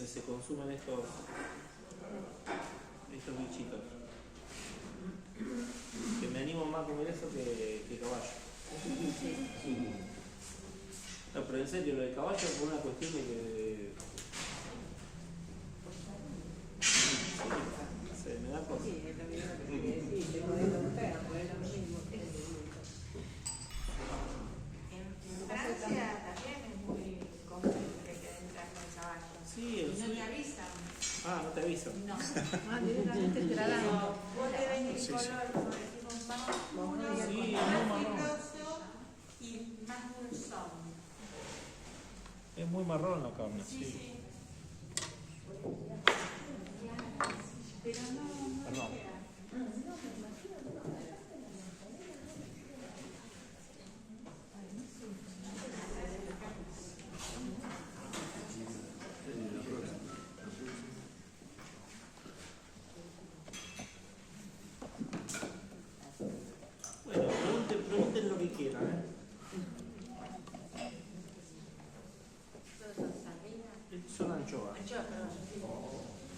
donde se consumen estos bichitos. Que me animo más a comer eso que caballo. No, pero en serio, lo de caballo es por una cuestión de que... no sé, me da cosa. Sí, es lo mismo que quería decir, te podés comprar, pues es lo mismo. En Francia también es muy común que te entras con caballo. Sí, Y el no te suyo. avisan. Ah, no te avisan. No. Ah, directamente te la dan. Pero vos le ves el Sí, color, como decimos, más oscuro, Sí, más muy marrón. fibroso y más dulzón. Es muy marrón la carne. Sí, sí. Pero no Perdón. queda. Bueno, pregunten lo que quieran, ¿eh? Todos son sardinas. Son anchoas. Anchoas, perdón.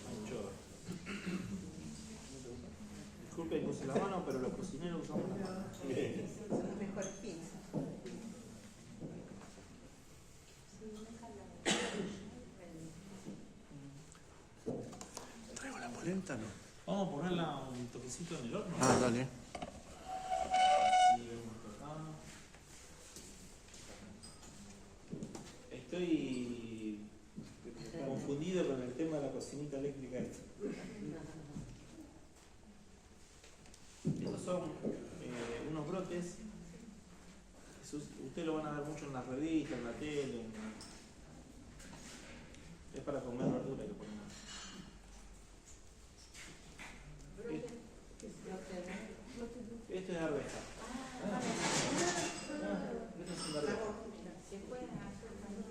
Anchoas. Disculpen que use la mano, pero los cocineros usamos la mano. Son las mejores pinzas. ¿Traigo la polenta no? Vamos a ponerla un toquecito en el horno. Ah, dale. Así vamos tocando. Estoy confundido con el tema de la cocinita eléctrica esta. Estos son unos brotes. Ustedes lo van a ver mucho en las revistas, en la tele. Es para comer verdura que ponemos. Esto es de arveja. Esto es de arveja. Se pueden hacer también.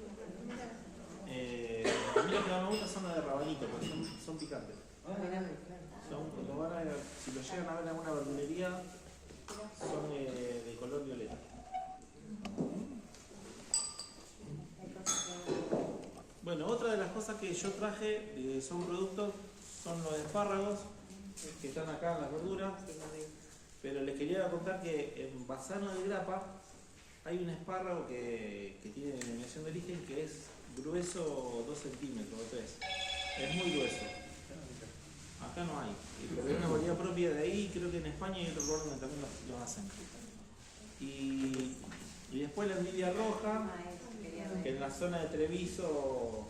A mí lo que más me gusta son las de rabanito, porque son picantes. Si lo llegan a ver en alguna verdulería, son de color violeta. Bueno, otra de las cosas que yo traje son productos, son los espárragos que están acá en las verduras, pero les quería contar que en Bassano de Grappa hay un espárrago que tiene denominación de origen que es grueso 2 centímetros o 3. Es muy grueso. Acá no hay, pero es una variedad propia de ahí, creo que en España hay otro lugar donde también los hacen. Y después la endivia roja, que en la zona de Treviso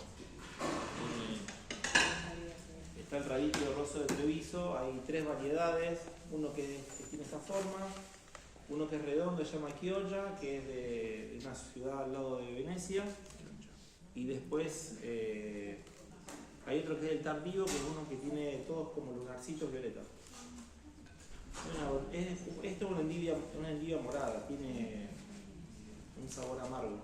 está el radicchio rosso de Treviso, hay 3 variedades, uno que tiene esa forma, uno que es redondo, se llama Chioggia, que es de una ciudad al lado de Venecia, y después hay otro que es el Tardivo, que es uno que tiene todos como lunarcitos violetas. Esto es una endivia morada, tiene un sabor amargo.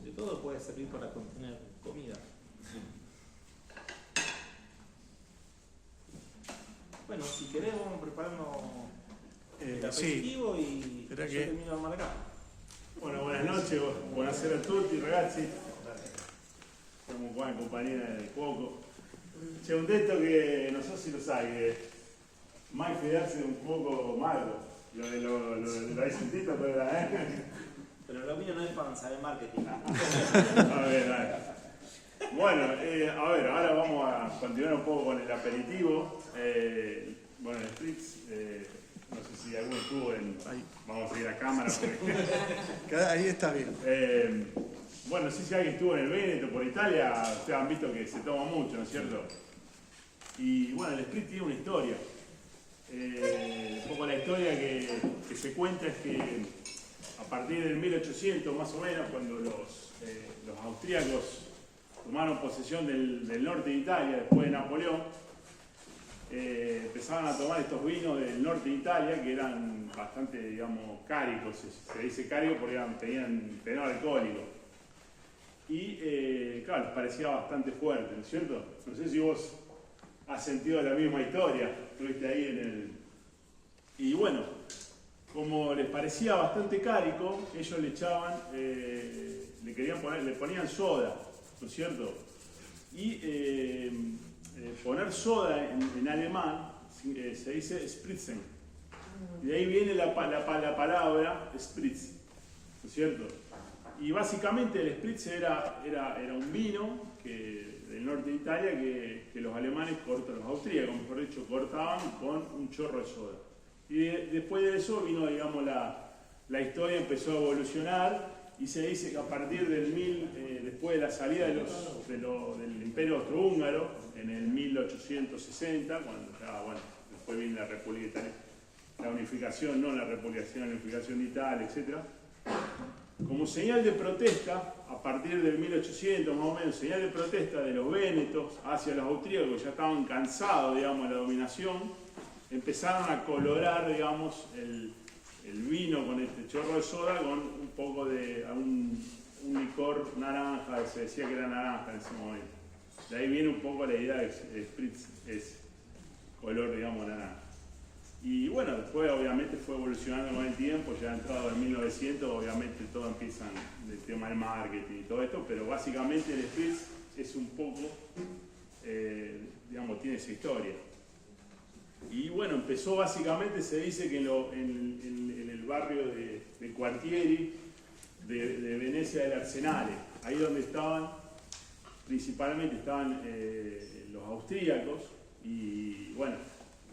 De todo puede servir para contener comida. Bueno, si querés vamos preparando el aperitivo y yo termino de armar acá. Bueno, buenas noches, buonasera a tutti ragazzi. Siamo qua in compagnia del cuoco. C'è un detto che non so se lo sai, che mai fidarsi di un cuoco malo. L'hai sentito quella, Pero lo mío no es para saber marketing. A ver, dale. Bueno, a ver, ahora vamos a continuar un poco con el aperitivo. Bueno, el Spritz, no sé si alguno estuvo en... Vamos a seguir a cámara. Porque, Ahí está bien. bueno, no sé si alguien estuvo en el Véneto, por Italia, ustedes han visto que se toma mucho, ¿no es cierto? Y bueno, el Spritz tiene una historia. Un poco la historia que se cuenta es que a partir del 1800 más o menos, cuando los austríacos tomaron posesión del norte de Italia después de Napoleón, empezaban a tomar estos vinos del norte de Italia que eran bastante, digamos, cáricos. Se dice cárico porque tenían tenor alcohólico. Y claro, les parecía bastante fuerte, ¿no es cierto? No sé si vos has sentido la misma historia, estuviste ahí en el... Y bueno, como les parecía bastante cárico, ellos le echaban, le querían le ponían soda, ¿no es cierto? Y poner soda en alemán se dice spritzen. Y de ahí viene la palabra spritz, ¿no es cierto? Y básicamente el spritz era un vino del norte de Italia que los alemanes los austríacos, mejor dicho, cortaban con un chorro de soda. Y después de eso vino, digamos, la historia empezó a evolucionar y se dice que a partir después de la salida del Imperio Austrohúngaro, en el 1860, cuando ya, bueno, después vino la República Italiana, la unificación, no la República, sino la unificación de Italia, etc. Como señal de protesta, a partir del 1800 más o menos, señal de protesta de los vénetos hacia los austríacos, que ya estaban cansados, digamos, de la dominación, empezaron a colorar, digamos, el vino con este chorro de soda con un poco de un licor naranja, se decía que era naranja en ese momento. De ahí viene un poco la idea de que spritz es color, digamos, naranja. Y bueno, después obviamente fue evolucionando con el tiempo, ya entrado en 1900, obviamente todo empieza el tema del marketing y todo esto, pero básicamente el spritz es un poco, digamos, tiene esa historia. Y bueno, empezó básicamente, se dice que en el barrio de Quartieri, de Venecia del Arsenale, ahí donde principalmente estaban los austríacos, y bueno,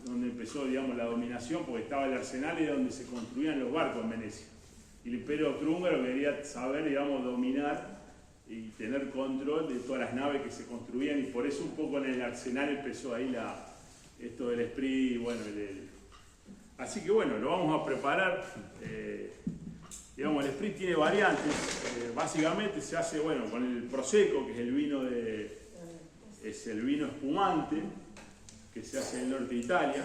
donde empezó, digamos, la dominación, porque estaba el Arsenale donde se construían los barcos en Venecia. Y el Imperio Austrohúngaro quería saber, digamos, dominar y tener control de todas las naves que se construían, y por eso un poco en el Arsenal empezó ahí esto del Spritz, bueno, así que bueno, lo vamos a preparar. Digamos, el Spritz tiene variantes, básicamente se hace, bueno, con el Prosecco, que es el vino espumante, que se hace en el norte de Italia,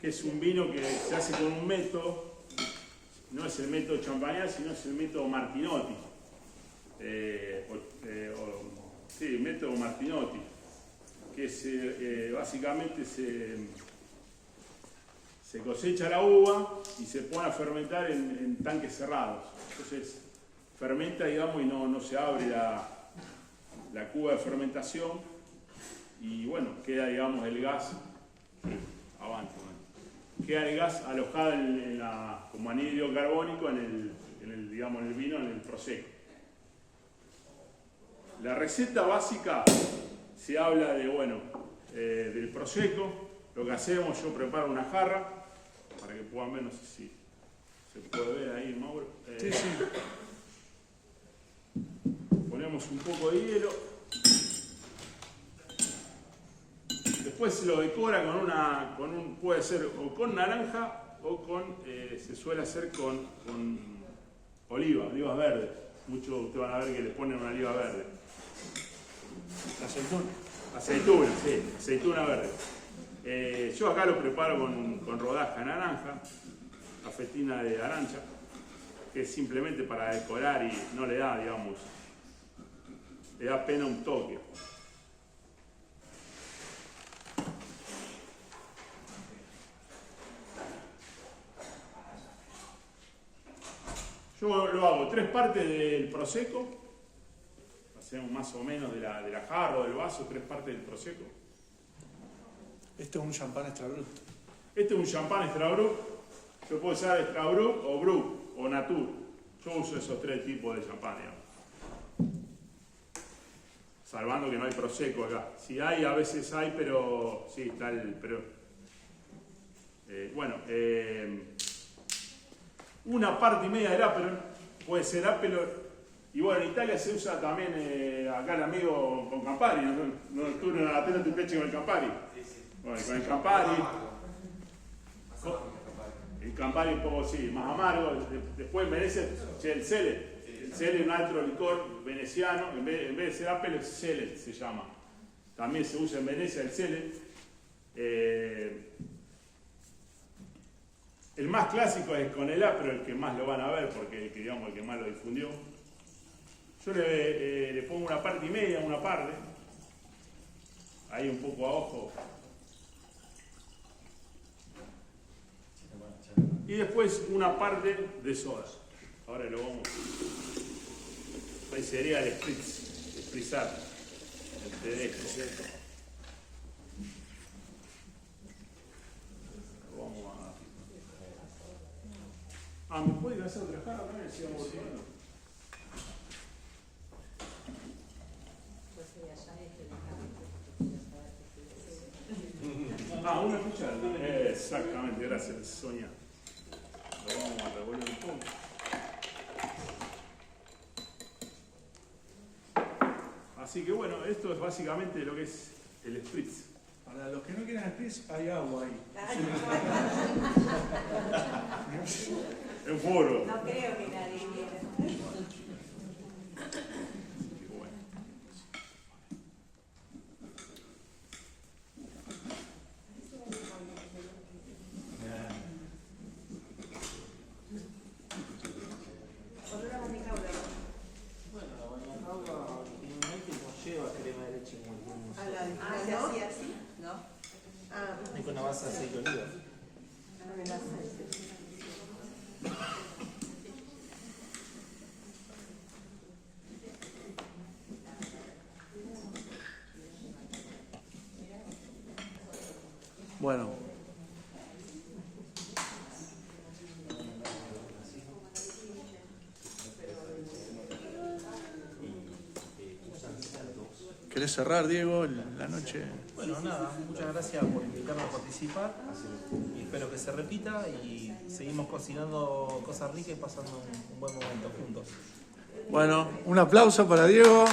que es un vino que se hace con un método, no es el método Champagnat, sino es el método Martinotti. Sí, el método Martinotti, que es, básicamente se cosecha la uva y se pone a fermentar en tanques cerrados. Entonces fermenta, digamos, y no se abre la cuba de fermentación, y bueno, queda, digamos, el gas, queda el gas alojado como anhídrido carbónico digamos, en el vino, en el Prosecco. La receta básica se habla de, bueno, del Prosecco. Lo que hacemos, yo preparo una jarra, para que puedan ver, no sé si se puede ver ahí, Mauro. Sí, sí. Ponemos un poco de hielo. Después se lo decora puede ser o con naranja o se suele hacer con olivas verdes. Muchos ustedes van a ver que le ponen una oliva verde. Aceituna, sí, aceituna verde. Yo acá lo preparo con rodaja de naranja, cafetina de arancha, que es simplemente para decorar y no le da, digamos, le da apenas un toque. Yo lo hago 3 partes del Prosecco, hacemos más o menos de la jarra o del vaso, 3 partes del Prosecco. Este es un champán extra brut. Este es un champán extra brut. Yo puedo usar extra brut o natur. Yo uso esos 3 tipos de champán, digamos. Salvando que no hay Prosecco acá. Si hay, a veces hay, pero sí, está una parte y media del Aperol, puede ser Aperol. Y bueno, en Italia se usa también, acá el amigo con Campari, no estuve en la tela de pecho con el Campari. Bueno, con el Campari un poco, sí, más amargo. Después en Venecia, el Sele es un otro licor veneciano, en vez de ser Aperol, Sele se llama. También se usa en Venecia el Sele. El más clásico es con el Aperol, el que más lo van a ver, porque digamos, el que más lo difundió. Yo le pongo una parte y media, una parte, ahí un poco a ojo. Y después una parte de soda. Ahora lo vamos. Ahí sería el sprizar, el TDF, ¿cierto? Vamos a... ¿me puede hacer otra jarra también? Si vamos volviendo. Una cuchara. Exactamente, gracias, Sonia. Lo vamos a revolver un poco. Así que bueno, esto es básicamente lo que es el spritz. Para los que no quieren spritz, hay agua ahí. En foro. No creo que nadie quiera. Es con una base de aceite de oliva. Bueno. ¿Querés cerrar, Diego, la noche? Bueno, nada, muchas gracias por invitarme a participar y espero que se repita y seguimos cocinando cosas ricas y pasando un buen momento juntos. Bueno, un aplauso para Diego.